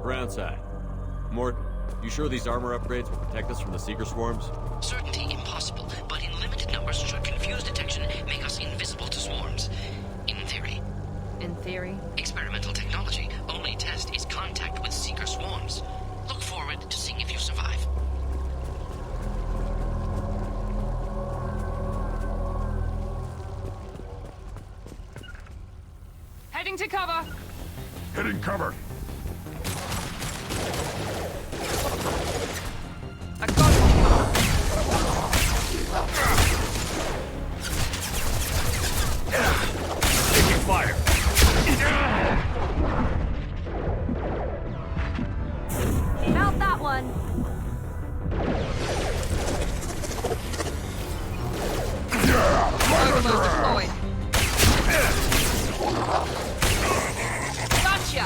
ground side. Mort, you sure these armor upgrades will protect us from the Seeker swarms? Certainty impossible, but in limited numbers should confuse detection make us invisible to swarms. In theory. In theory? Experimental technology. Only test is contact with Seeker swarms. Look forward to seeing if you survive. Heading to cover! Hitting cover! I got it! Taking fire! Mount that one! Overload deployed. Gotcha!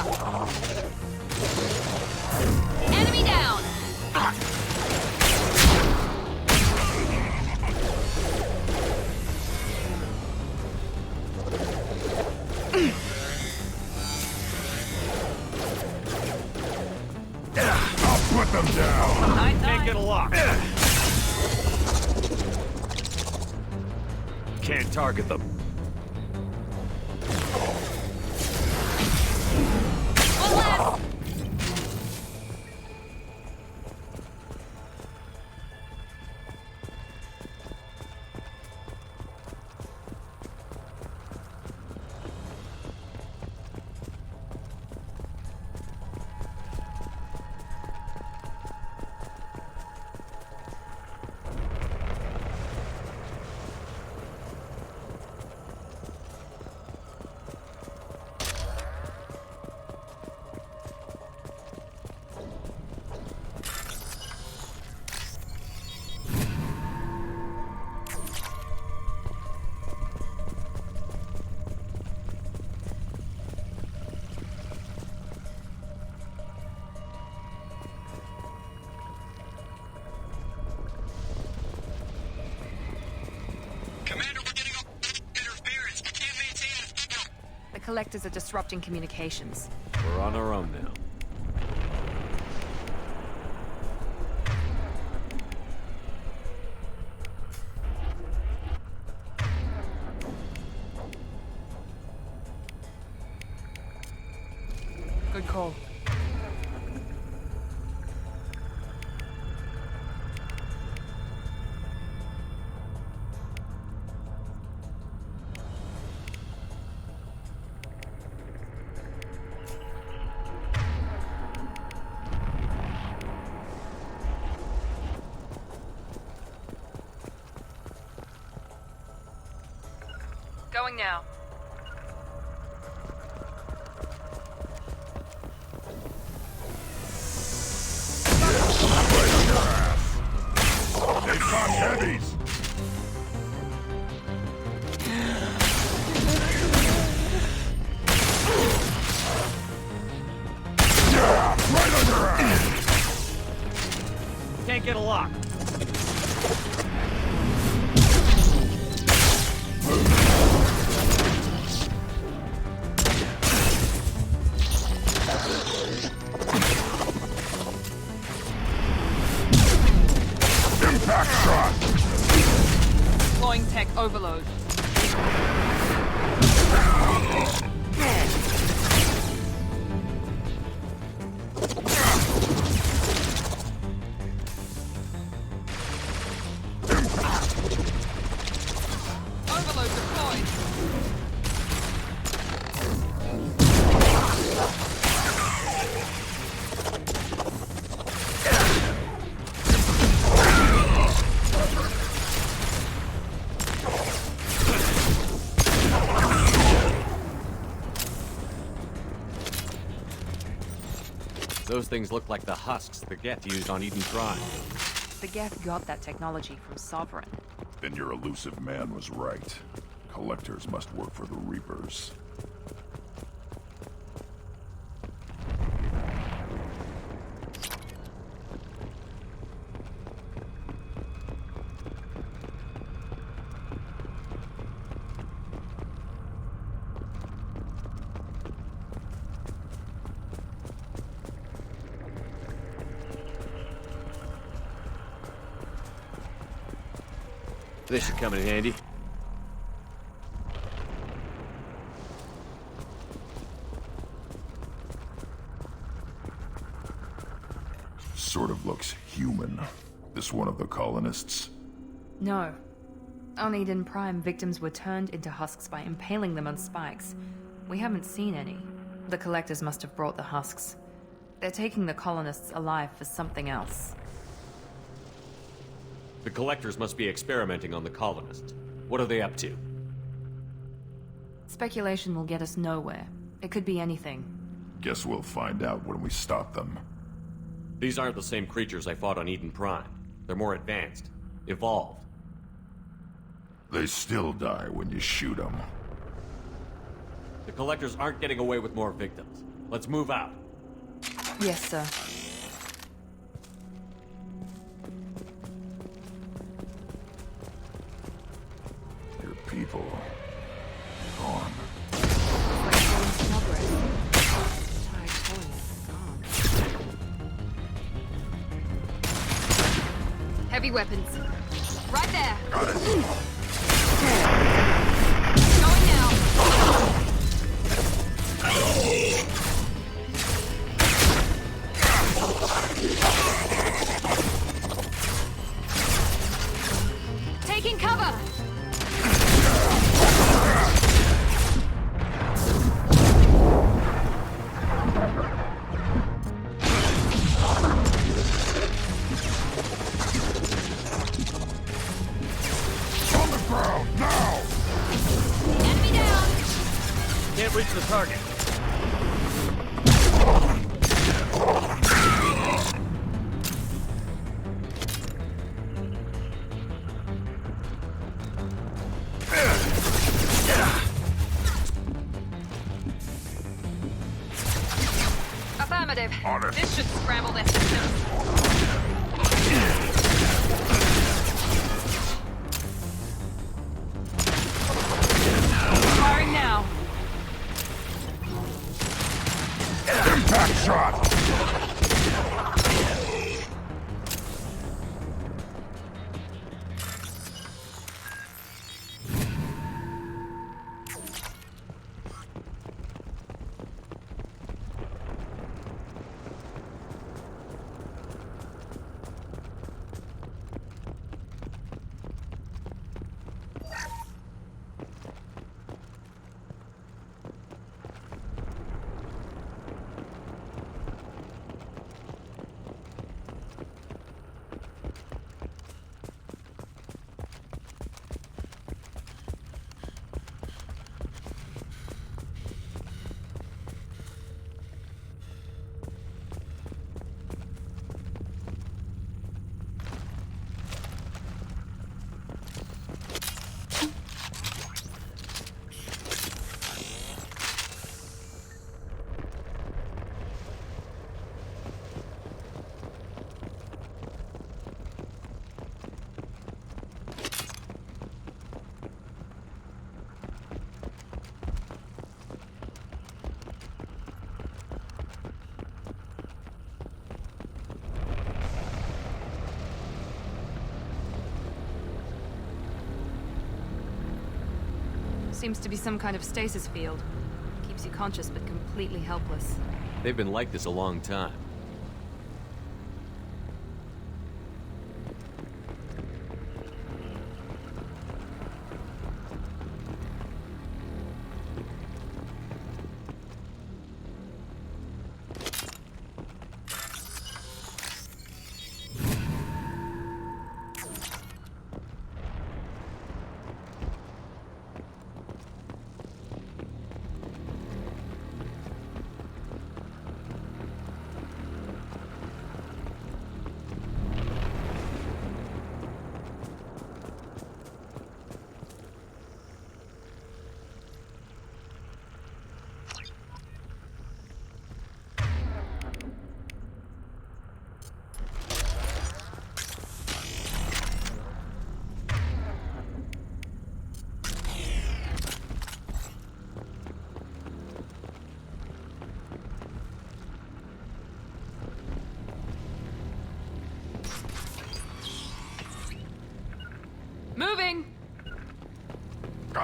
Enemy down! I'll put them down! Can't get a lock. Can't target them. One left! The collectors are disrupting communications. We're on our own now. Good call. Going now. They've got heavies! Right on your ass! Can't get a lock. Impact shot! Deploying tech overload. Overload deployed. Those things look like the husks the Geth used on Eden Prime. The Geth got that technology from Sovereign. Then your elusive man was right. Collectors must work for the Reapers. This should come in handy. Sort of looks human. This one of the colonists? No. On Eden Prime, victims were turned into husks by impaling them on spikes. We haven't seen any. The collectors must have brought the husks. They're taking the colonists alive for something else. The collectors must be experimenting on the colonists. What are they up to? Speculation will get us nowhere. It could be anything. Guess we'll find out when we stop them. These aren't the same creatures I fought on Eden Prime. They're more advanced. Evolved. They still die when you shoot them. The collectors aren't getting away with more victims. Let's move out. Yes, sir. Your people... gone. Heavy weapons. Right there. Got it. Going now. Taking cover. On the ground, now! Enemy down. Can't reach the target. Affirmative. On it. This should scramble their systems. Firing now. Impact shot! Seems to be some kind of stasis field. Keeps you conscious but completely helpless. They've been like this a long time.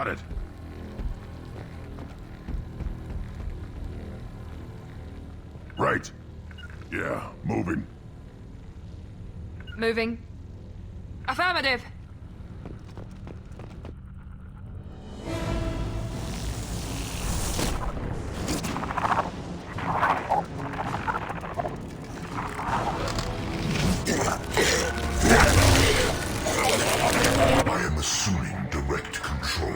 Got it. Right. Yeah, moving. Moving. Affirmative! I am assuming direct control.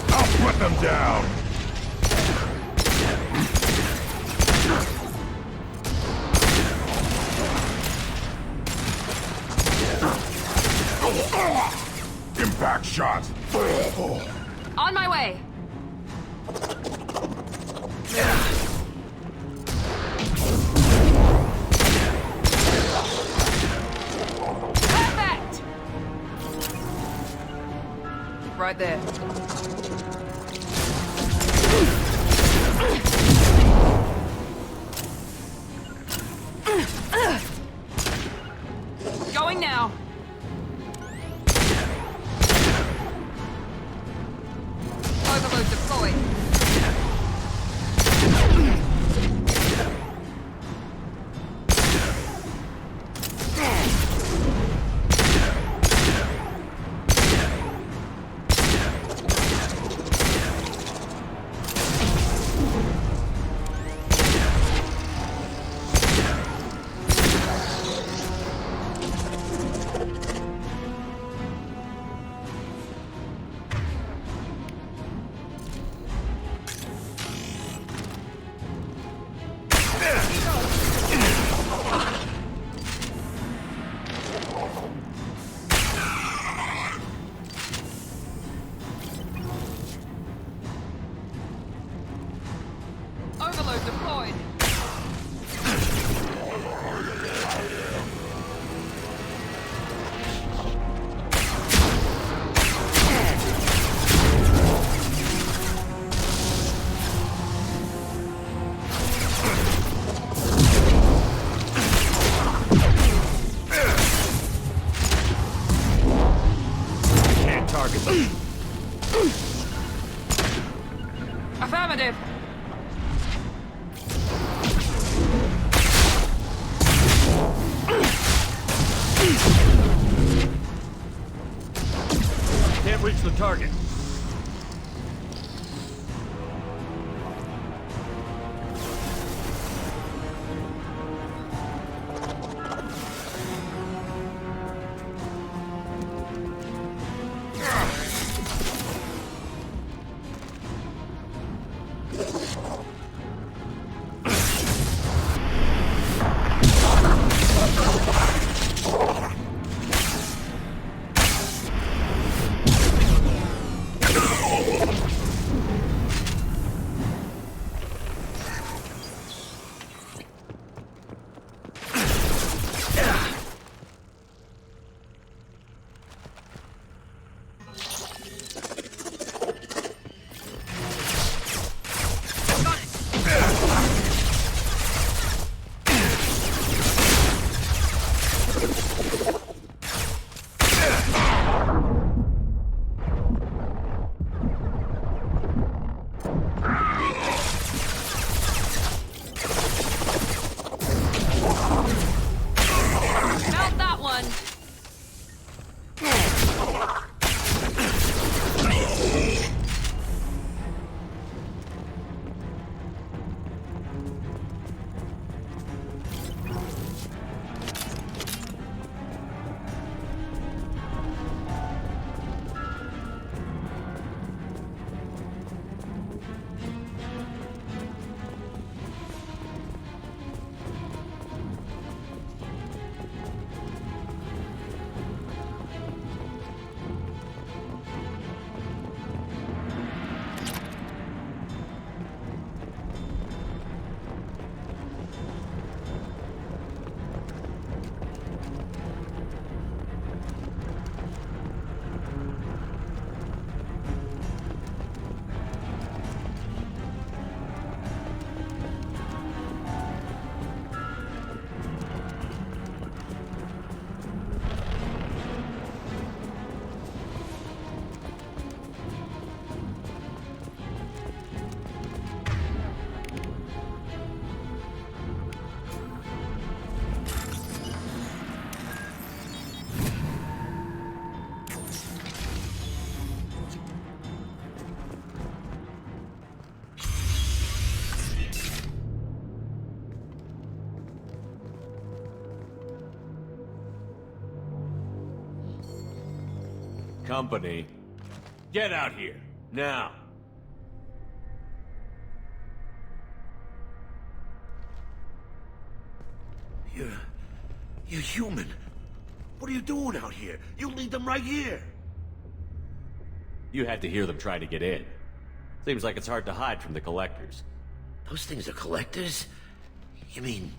I'll put them down! Impact shot! On my way! Perfect! Right there. Going now. Overload deployed. Overload deployed. Can't target them. Affirmative. Can't reach the target. Company. Get out here, now. You're human. What are you doing out here? You lead them right here. You had to hear them try to get in. Seems like it's hard to hide from the collectors. Those things are collectors? You mean,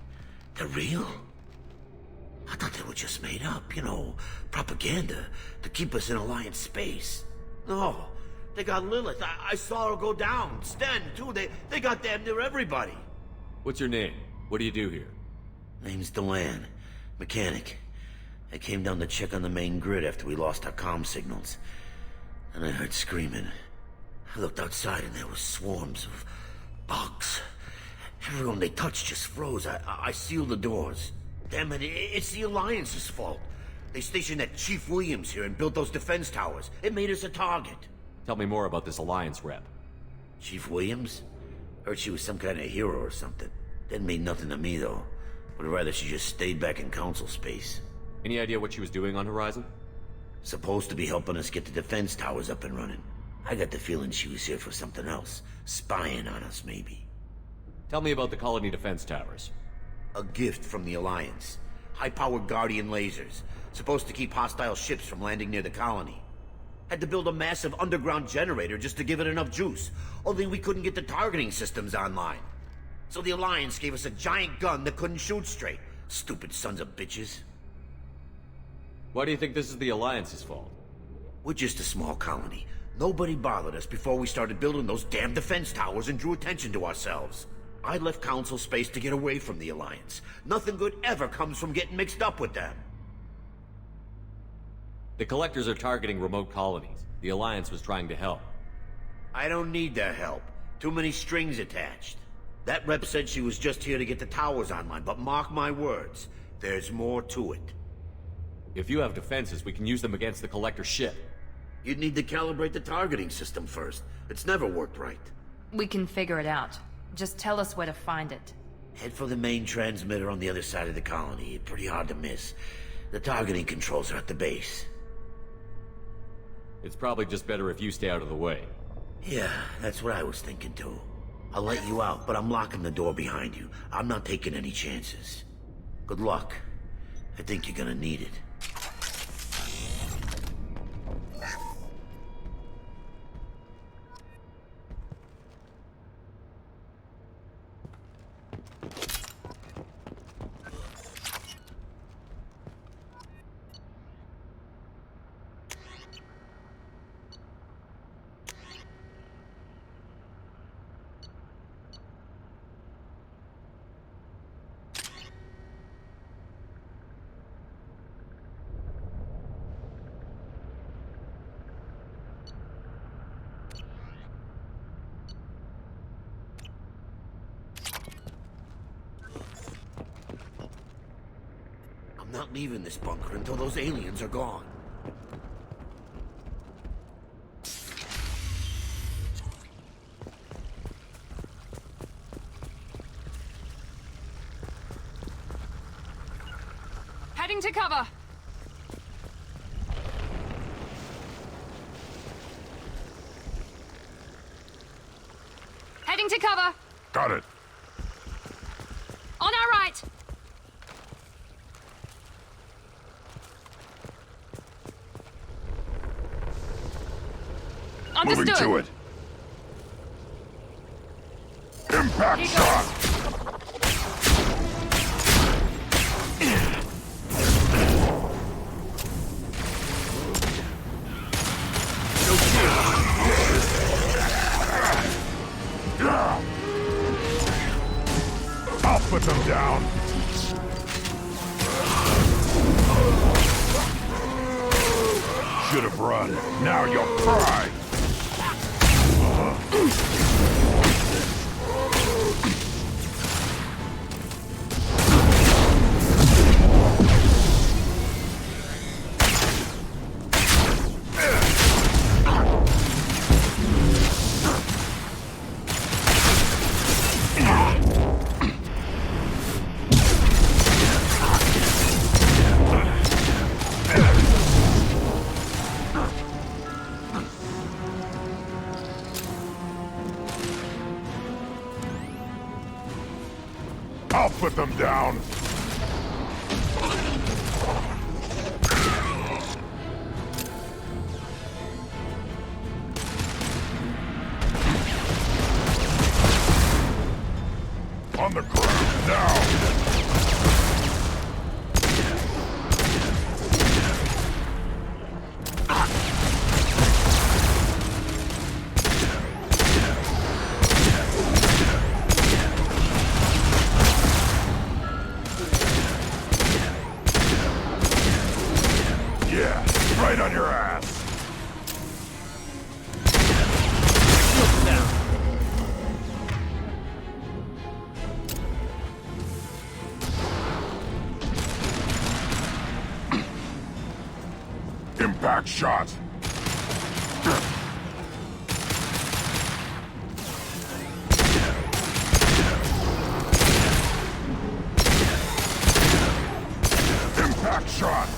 they're real? I thought they were just made up, you know, propaganda to keep us in Alliance space. No, they got Lilith. I saw her go down. Sten, too. They got damn near everybody. What's your name? What do you do here? Name's Delan. Mechanic. I came down to check on the main grid after we lost our comm signals. And I heard screaming. I looked outside and there were swarms of bugs. Everyone they touched just froze. I sealed the doors. Damn it, it's the Alliance's fault. They stationed that Chief Williams here and built those defense towers. It made us a target. Tell me more about this Alliance rep. Chief Williams? Heard she was some kind of hero or something. Didn't mean nothing to me, though. Would rather she just stayed back in Council space. Any idea what she was doing on Horizon? Supposed to be helping us get the defense towers up and running. I got the feeling she was here for something else. Spying on us, maybe. Tell me about the colony defense towers. A gift from the Alliance. High-powered Guardian lasers. Supposed to keep hostile ships from landing near the colony. Had to build a massive underground generator just to give it enough juice. Only we couldn't get the targeting systems online. So the Alliance gave us a giant gun that couldn't shoot straight. Stupid sons of bitches. Why do you think this is the Alliance's fault? We're just a small colony. Nobody bothered us before we started building those damn defense towers and drew attention to ourselves. I left Council space to get away from the Alliance. Nothing good ever comes from getting mixed up with them. The Collectors are targeting remote colonies. The Alliance was trying to help. I don't need their help. Too many strings attached. That rep said she was just here to get the towers online, but mark my words, there's more to it. If you have defenses, we can use them against the Collector ship. You'd need to calibrate the targeting system first. It's never worked right. We can figure it out. Just tell us where to find it. Head for the main transmitter on the other side of the colony. Pretty hard to miss. The targeting controls are at the base. It's probably just better if you stay out of the way. Yeah, that's what I was thinking too. I'll let you out, but I'm locking the door behind you. I'm not taking any chances. Good luck. I think you're gonna need it. I'm not leaving this bunker until those aliens are gone. Heading to cover! Heading to cover! Got it. On our right! Moving Understood. to it. Impact Here shot. I'll put them down. Should have run. Now you'll cry. Cut them down. On the ground now. Yeah, right on your ass. Impact shot. Impact shot.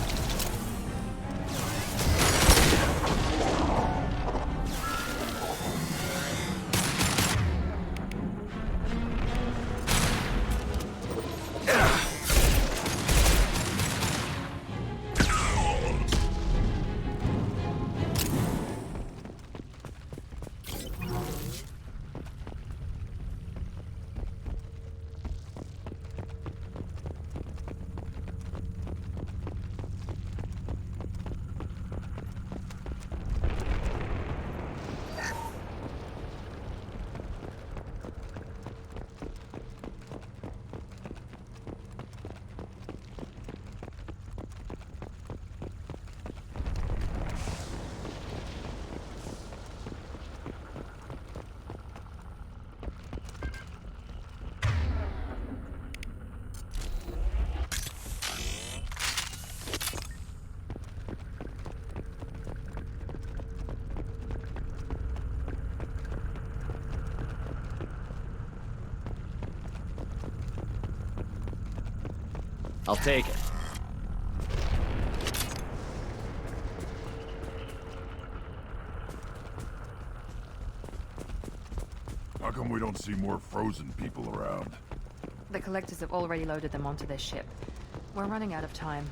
I'll take it. How come we don't see more frozen people around? The collectors have already loaded them onto their ship. We're running out of time.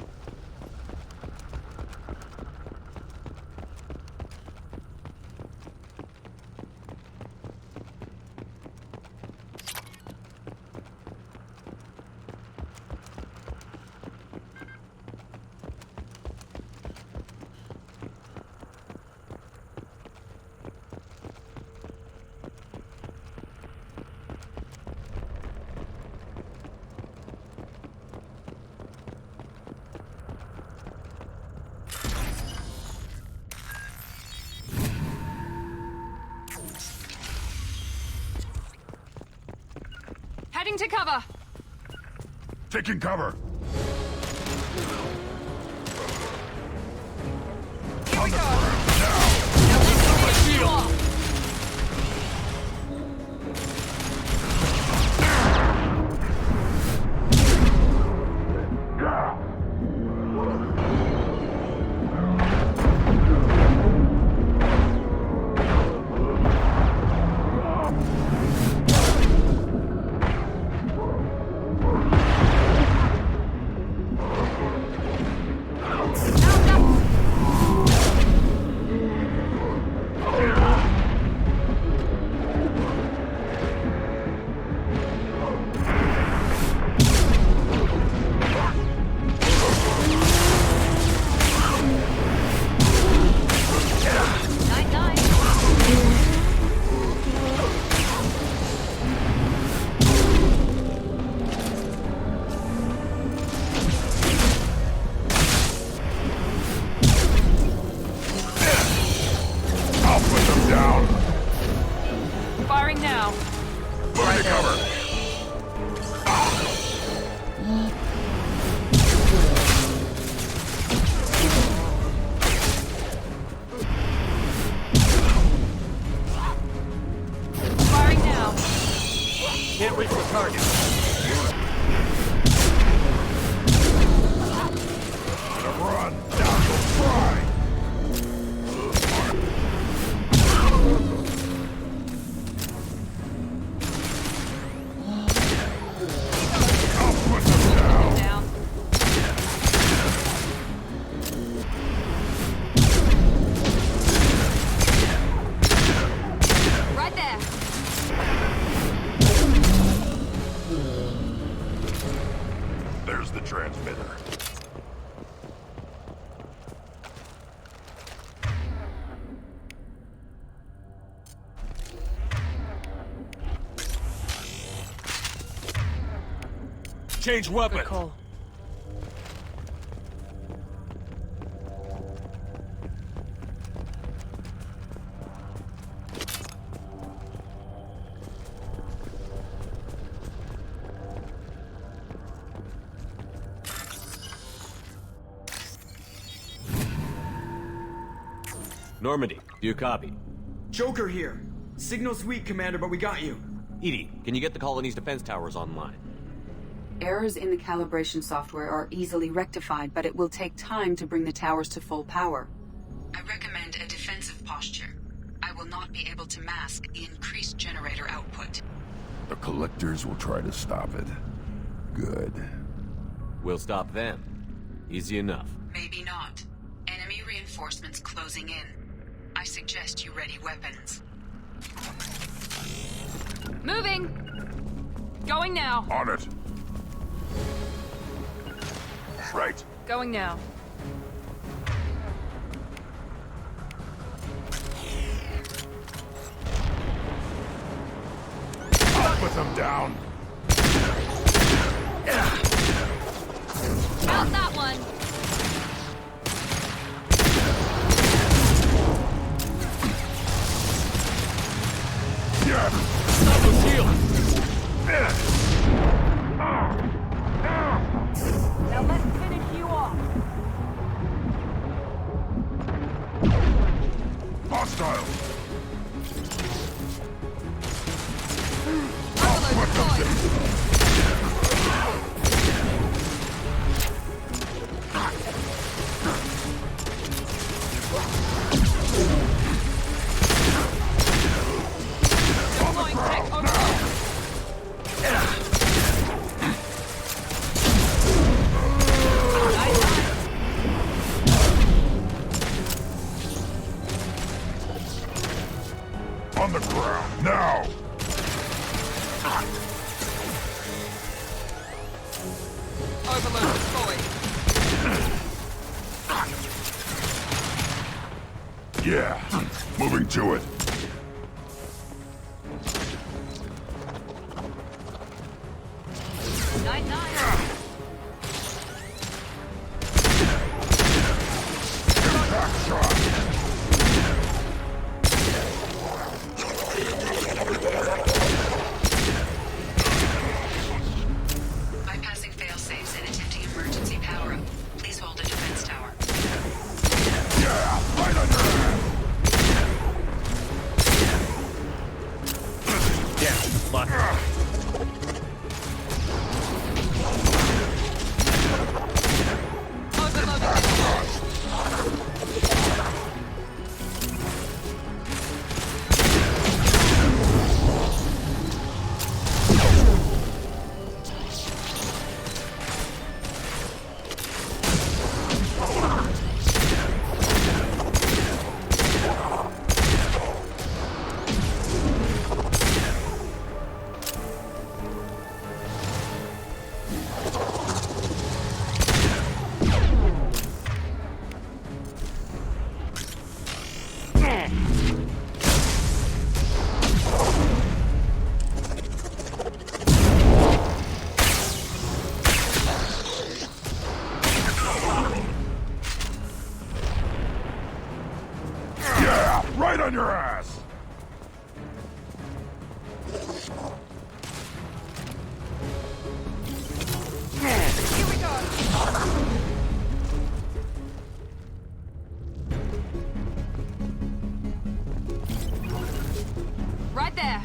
Heading to cover! Taking cover! Here we go! Now! Now let's go my shield! change weapon. Good call. Normandy, do you copy? Joker here. Signal's weak, Commander, but we got you. Edie, can you get the colony's defense towers online? Errors in the calibration software are easily rectified, but it will take time to bring the towers to full power. I recommend a defensive posture. I will not be able to mask the increased generator output. The Collectors will try to stop it. Good. We'll stop them. Easy enough. Maybe not. Enemy reinforcements closing in. I suggest you ready weapons. Moving! Going now. On it! Right. Going now. I'll put them down! Out that one! Yeah! Stop the shield! Now let's finish you off. Hostile! Overload deployed. Deploying tech overload. On the ground, now! Overload deployed. Yeah, moving to it. Night-night. Impact shot! Bypassing fail-safes and attempting emergency power-up. Please hold a defense tower. Yeah, right on your ass! Yeah, lock. Yeah, right on your ass! Here we go. Right there.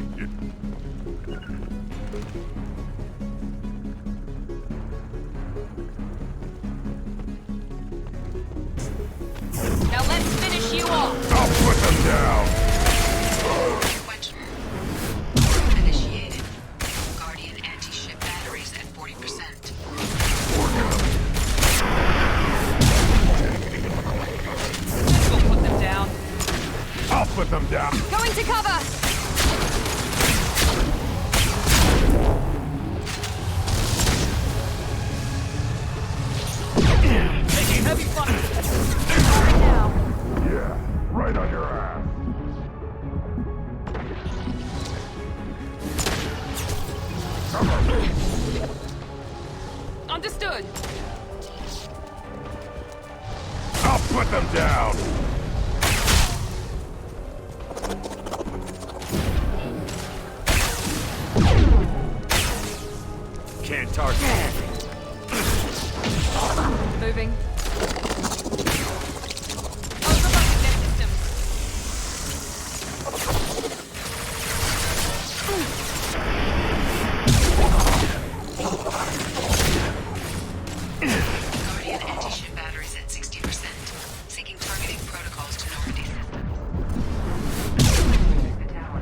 Now let's finish you off. I'll put them down! Sequential. Initiated. Guardian anti-ship batteries at 40%. We'll put them down. I'll put them down! Going to cover. Taking heavy fire. Right now. Yeah, right on your ass! Cover! Put them down! Can't target. Moving. Overloading their systems. Guardian anti-ship batteries at 60%. Syncing targeting protocols to Normandy system. The tower.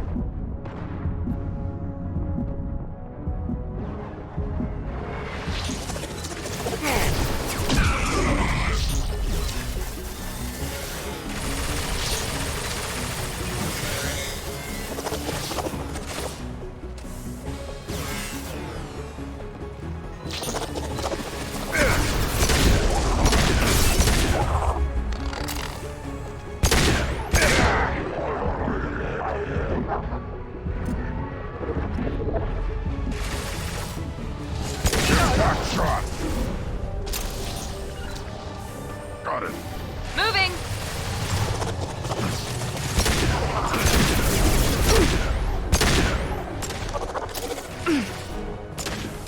Back shot! Got it. Moving!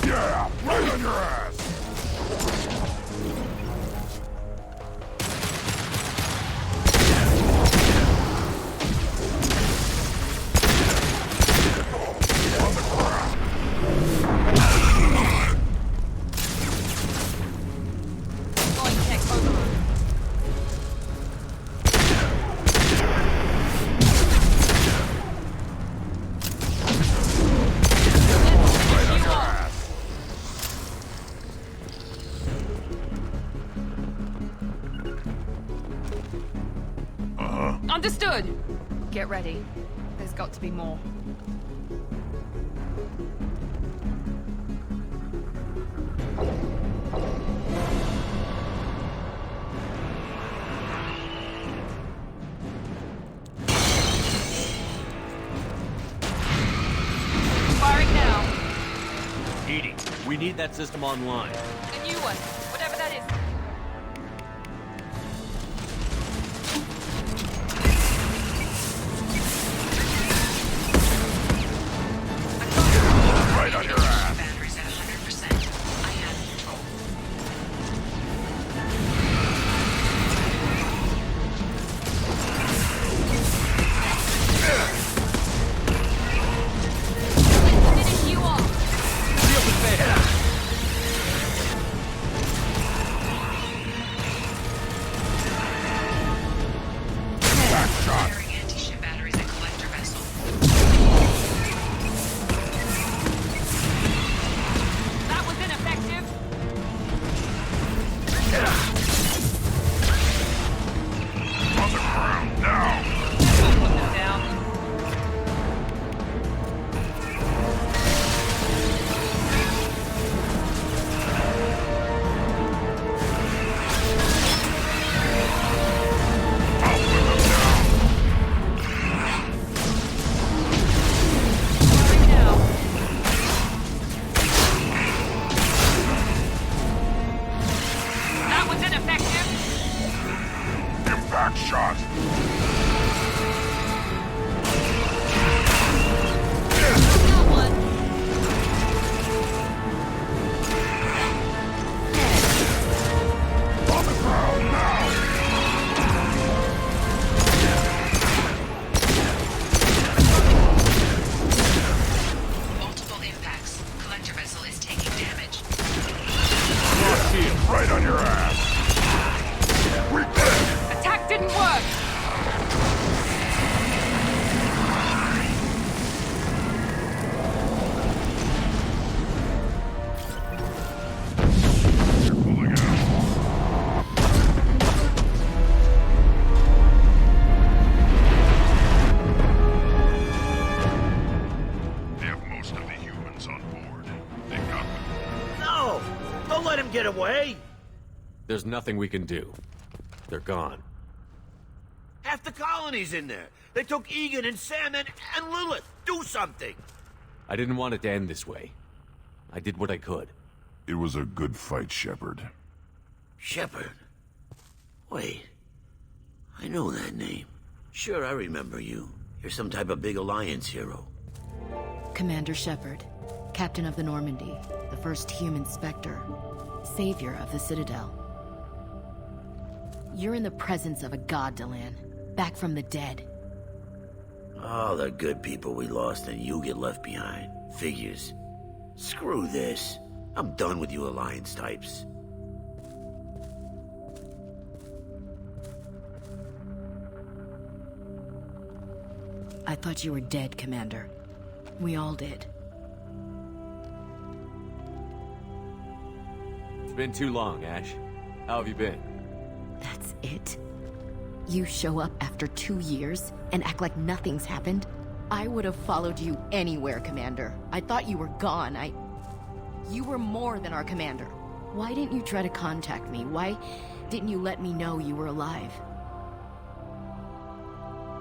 Yeah! Right on your ass! On the ground! Going tech overload. Right on your ass! Understood! Get ready. There's got to be more. Firing now. Edie, we need that system online. A new one. Whatever that is. Right on your ass! Batteries at 100%. I have control. Finish you off. Feel the fair. Back shot! Firing anti-ship batteries at collector vessel. That was ineffective. On the ground now! Put them down. I'll put them down! Firing now. That was ineffective. Impact shot! Got one. On the ground now! Multiple impacts. Collector vessel is taking damage. Cross shield! Right on your ass! We did it! Attack didn't work. They're pulling out. They have most of the humans on board. They got them. No! Don't let him get away! There's nothing we can do. They're gone. Half the colony's in there. They took Egan and Sam and Lilith. Do something! I didn't want it to end this way. I did what I could. It was a good fight, Shepard. Shepard? Wait. know that name. Sure, I remember you. You're some type of big Alliance hero. Commander Shepard, Captain of the Normandy, the first human Spectre, savior of the Citadel. You're in the presence of a god, Delan, back from the dead. All the good people we lost and you get left behind. Figures. Screw this. I'm done with you Alliance types. I thought you were dead, Commander. We all did. It's been too long, Ash. How have you been? That's it? You show up after 2 years and act like nothing's happened? I would have followed you anywhere, Commander. I thought you were gone. You were more than our commander. Why didn't you try to contact me? Why didn't you let me know you were alive?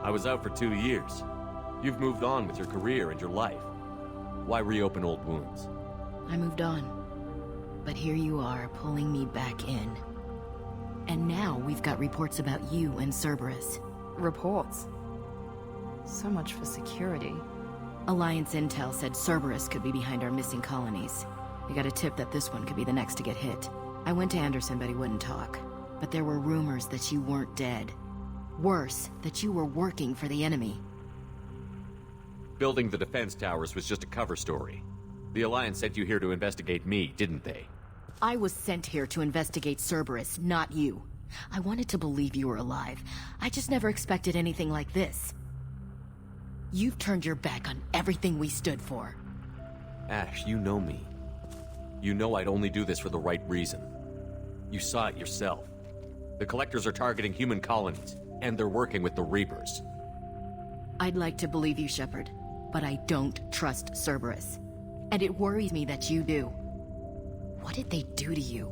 I was out for 2 years. You've moved on with your career and your life. Why reopen old wounds? I moved on. But here you are, pulling me back in. And now we've got reports about you and Cerberus. Reports? So much for security. Alliance intel said Cerberus could be behind our missing colonies. We got a tip that this one could be the next to get hit. I went to Anderson, but he wouldn't talk. But there were rumors that you weren't dead. Worse, that you were working for the enemy. Building the defense towers was just a cover story. The Alliance sent you here to investigate me, didn't they? I was sent here to investigate Cerberus, not you. I wanted to believe you were alive. I just never expected anything like this. You've turned your back on everything we stood for. Ash, you know me. You know I'd only do this for the right reason. You saw it yourself. The Collectors are targeting human colonies, and they're working with the Reapers. I'd like to believe you, Shepard, but I don't trust Cerberus. And it worries me that you do. What did they do to you?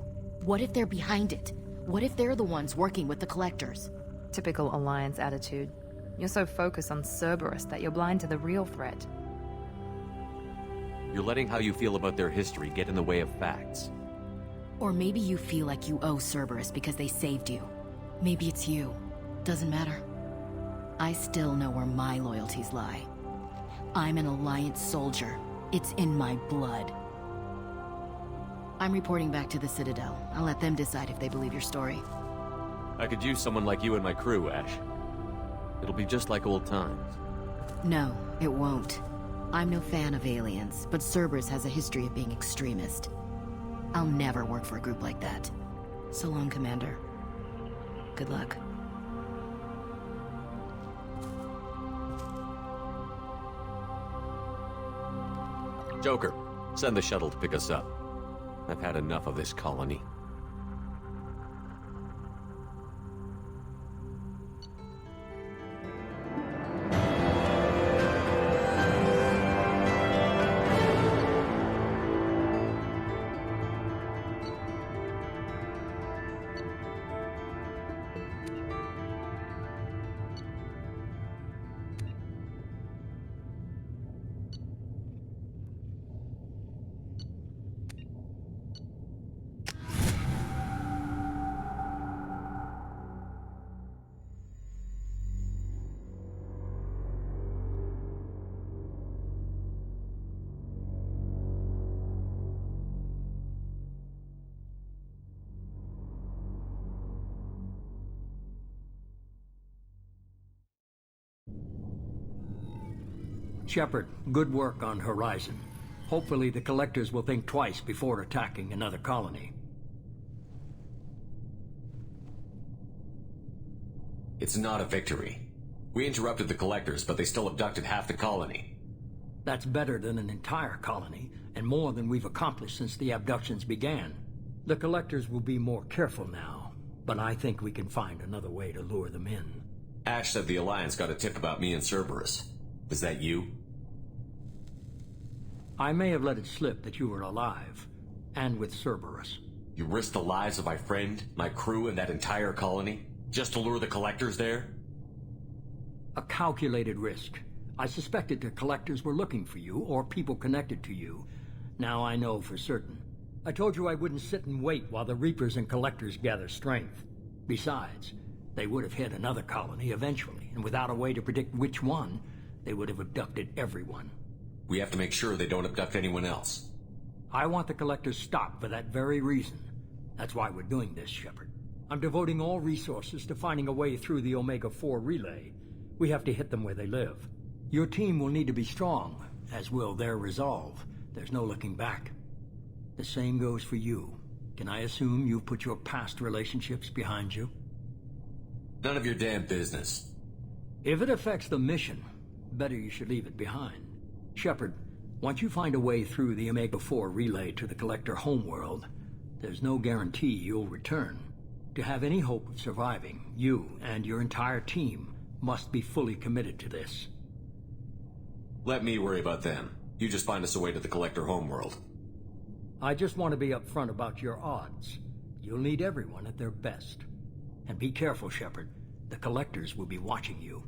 What if they're behind it? What if they're the ones working with the Collectors? Typical Alliance attitude. You're so focused on Cerberus that you're blind to the real threat. You're letting how you feel about their history get in the way of facts. Or maybe you feel like you owe Cerberus because they saved you. Maybe it's you. Doesn't matter. I still know where my loyalties lie. I'm an Alliance soldier. It's in my blood. I'm reporting back to the Citadel. I'll let them decide if they believe your story. I could use someone like you in my crew, Ash. It'll be just like old times. No, it won't. I'm no fan of aliens, but Cerberus has a history of being extremist. I'll never work for a group like that. So long, Commander. Good luck. Joker, send the shuttle to pick us up. I've had enough of this colony. Shepard, good work on Horizon. Hopefully the Collectors will think twice before attacking another colony. It's not a victory. We interrupted the Collectors, but they still abducted half the colony. That's better than an entire colony, and more than we've accomplished since the abductions began. The Collectors will be more careful now, but I think we can find another way to lure them in. Ash said the Alliance got a tip about me and Cerberus. Was that you? I may have let it slip that you were alive, and with Cerberus. You risked the lives of my friend, my crew, and that entire colony? Just to lure the Collectors there? A calculated risk. I suspected the Collectors were looking for you, or people connected to you. Now I know for certain. I told you I wouldn't sit and wait while the Reapers and Collectors gather strength. Besides, They would have hit another colony eventually, and without a way to predict which one, they would have abducted everyone. We have to make sure they don't abduct anyone else. I want the Collectors stopped for that very reason. That's why we're doing this, Shepard. I'm devoting all resources to finding a way through the Omega-4 relay. We have to hit them where they live. Your team will need to be strong, as will their resolve. There's no looking back. The same goes for you. Can I assume you've put your past relationships behind you? None of your damn business. If it affects the mission, better you should leave it behind. Shepard, once you find a way through the Omega-4 relay to the Collector homeworld, there's no guarantee you'll return. To have any hope of surviving, you and your entire team must be fully committed to this. Let me worry about them. You just find us a way to the Collector homeworld. I just want to be upfront about your odds. You'll need everyone at their best. And be careful, Shepard. The Collectors will be watching you.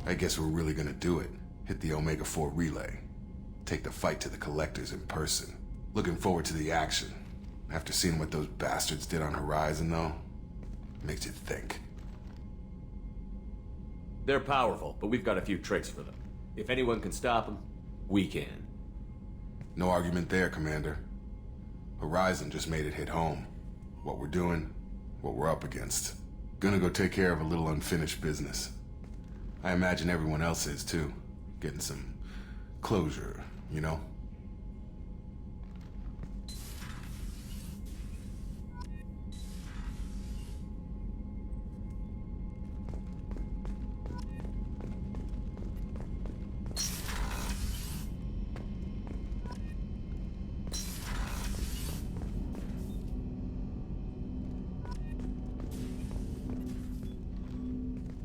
I guess we're really gonna do it. Hit the Omega-4 relay. Take the fight to the Collectors in person. Looking forward to the action. After seeing what those bastards did on Horizon, though, makes you think. They're powerful, but we've got a few tricks for them. If anyone can stop them, we can. No argument there, Commander. Horizon just made it hit home. What we're doing, what we're up against. Gonna go take care of a little unfinished business. I imagine everyone else is, too. Getting some closure, you know?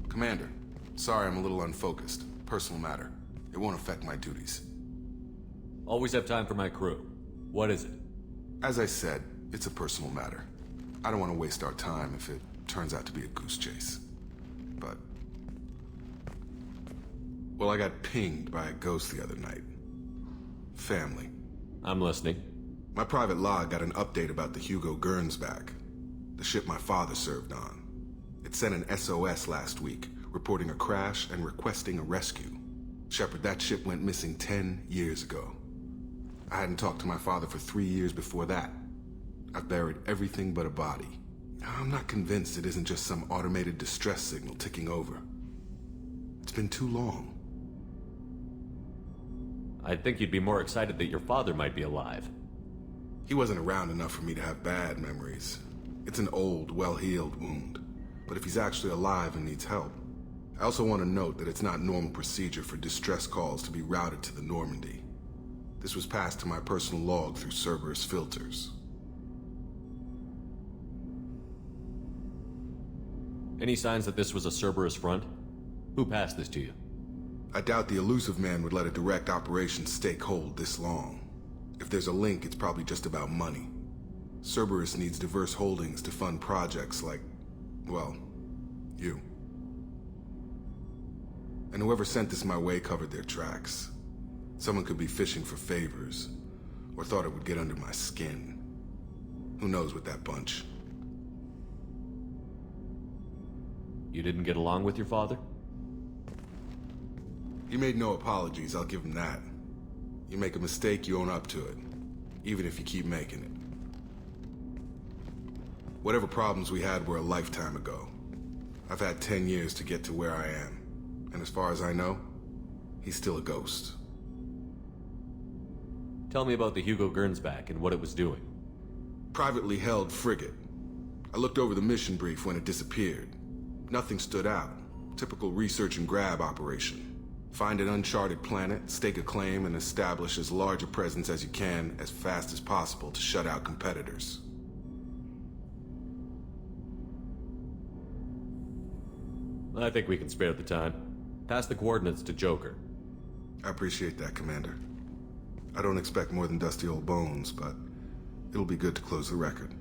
Commander, sorry I'm a little unfocused. Personal matter. It won't affect my duties. Always have time for my crew. What is it? As I said, it's a personal matter. I don't want to waste our time if it turns out to be a goose chase. But... well, I got pinged by a ghost the other night. Family. I'm listening. My private log got an update about the Hugo Gernsback, the ship my father served on. It sent an SOS last week, reporting a crash and requesting a rescue. Shepard, that ship went missing 10 years ago. I hadn't talked to my father for 3 years before that. I've buried everything but a body. I'm not convinced it isn't just some automated distress signal ticking over. It's been too long. I'd think you'd be more excited that your father might be alive. He wasn't around enough for me to have bad memories. It's an old, well-healed wound. But if he's actually alive and needs help, I also want to note that it's not normal procedure for distress calls to be routed to the Normandy. This was passed to my personal log through Cerberus filters. Any signs that this was a Cerberus front? Who passed this to you? I doubt the elusive man would let a direct operation stake hold this long. If there's a link, it's probably just about money. Cerberus needs diverse holdings to fund projects like, well, you. And whoever sent this my way covered their tracks. Someone could be fishing for favors, or thought it would get under my skin. Who knows with that bunch? You didn't get along with your father? He made no apologies, I'll give him that. You make a mistake, you own up to it, even if you keep making it. Whatever problems we had were a lifetime ago. I've had 10 years to get to where I am, and as far as I know, he's still a ghost. Tell me about the Hugo Gernsback and what it was doing. Privately held frigate. I looked over the mission brief when it disappeared. Nothing stood out. Typical research and grab operation. Find an uncharted planet, stake a claim, and establish as large a presence as you can as fast as possible to shut out competitors. I think we can spare the time. Pass the coordinates to Joker. I appreciate that, Commander. I don't expect more than dusty old bones, but it'll be good to close the record.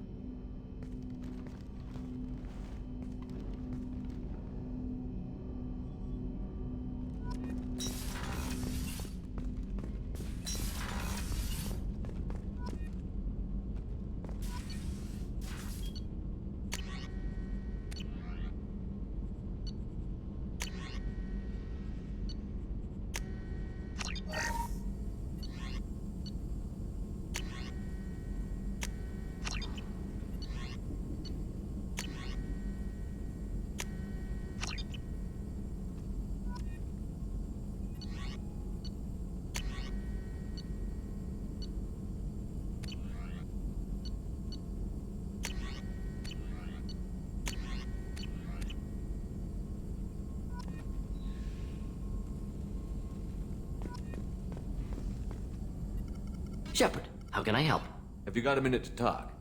Shepard, how can I help? Have you got a minute to talk?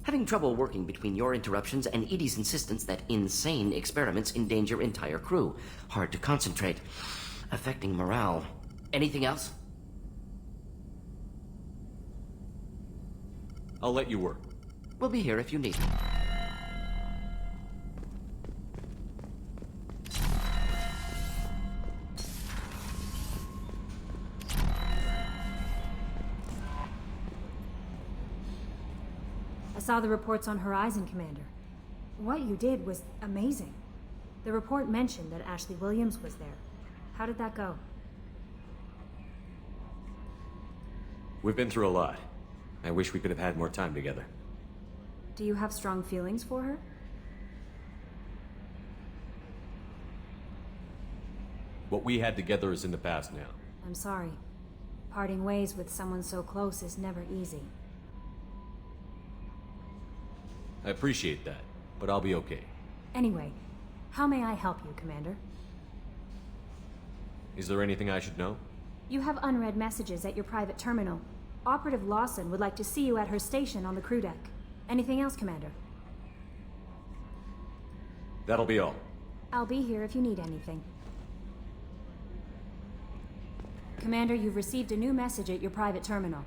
Having trouble working between your interruptions and Edie's insistence that insane experiments endanger entire crew. Hard to concentrate. Affecting morale. Anything else? I'll let you work. We'll be here if you need me. I saw the reports on Horizon, Commander. What you did was amazing. The report mentioned that Ashley Williams was there. How did that go? We've been through a lot. I wish we could have had more time together. Do you have strong feelings for her? What we had together is in the past now. I'm sorry. Parting ways with someone so close is never easy. I appreciate that, but I'll be okay. Anyway, how may I help you, Commander? Is there anything I should know? You have unread messages at your private terminal. Operative Lawson would like to see you at her station on the crew deck. Anything else, Commander? That'll be all. I'll be here if you need anything. Commander, you've received a new message at your private terminal.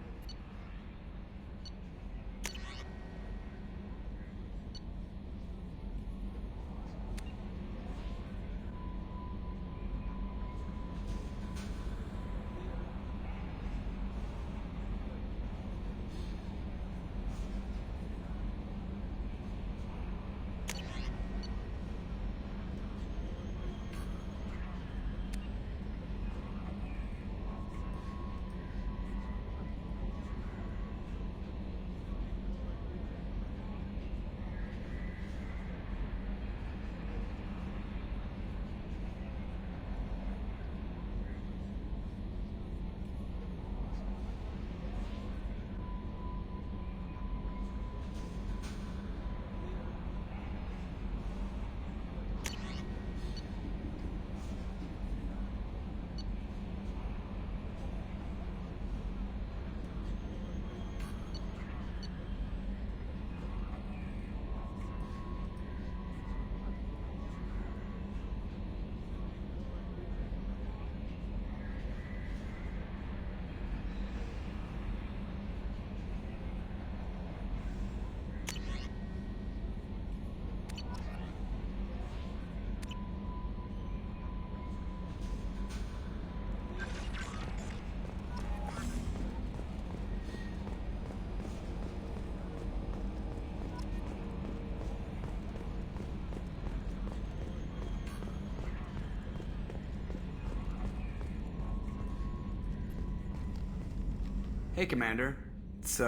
Hey, Commander. It's,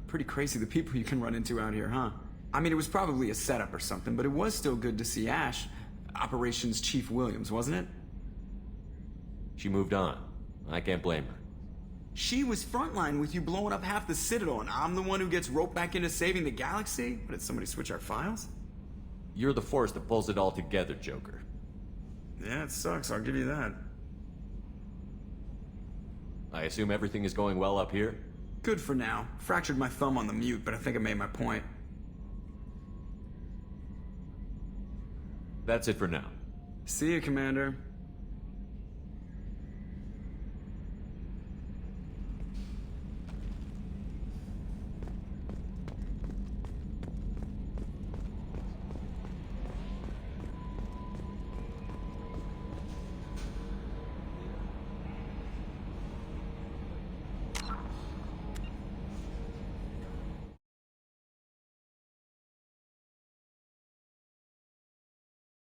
pretty crazy the people you can run into out here, huh? I mean, it was probably a setup or something, but it was still good to see Ash, Operations Chief Williams, wasn't it? She moved on. I can't blame her. She was frontline with you blowing up half the Citadel, and I'm the one who gets roped back into saving the galaxy? But did somebody switch our files? You're the force that pulls it all together, Joker. Yeah, it sucks, I'll give you that. I assume everything is going well up here? Good for now. Fractured my thumb on the mute, but I think I made my point. That's it for now. See you, Commander.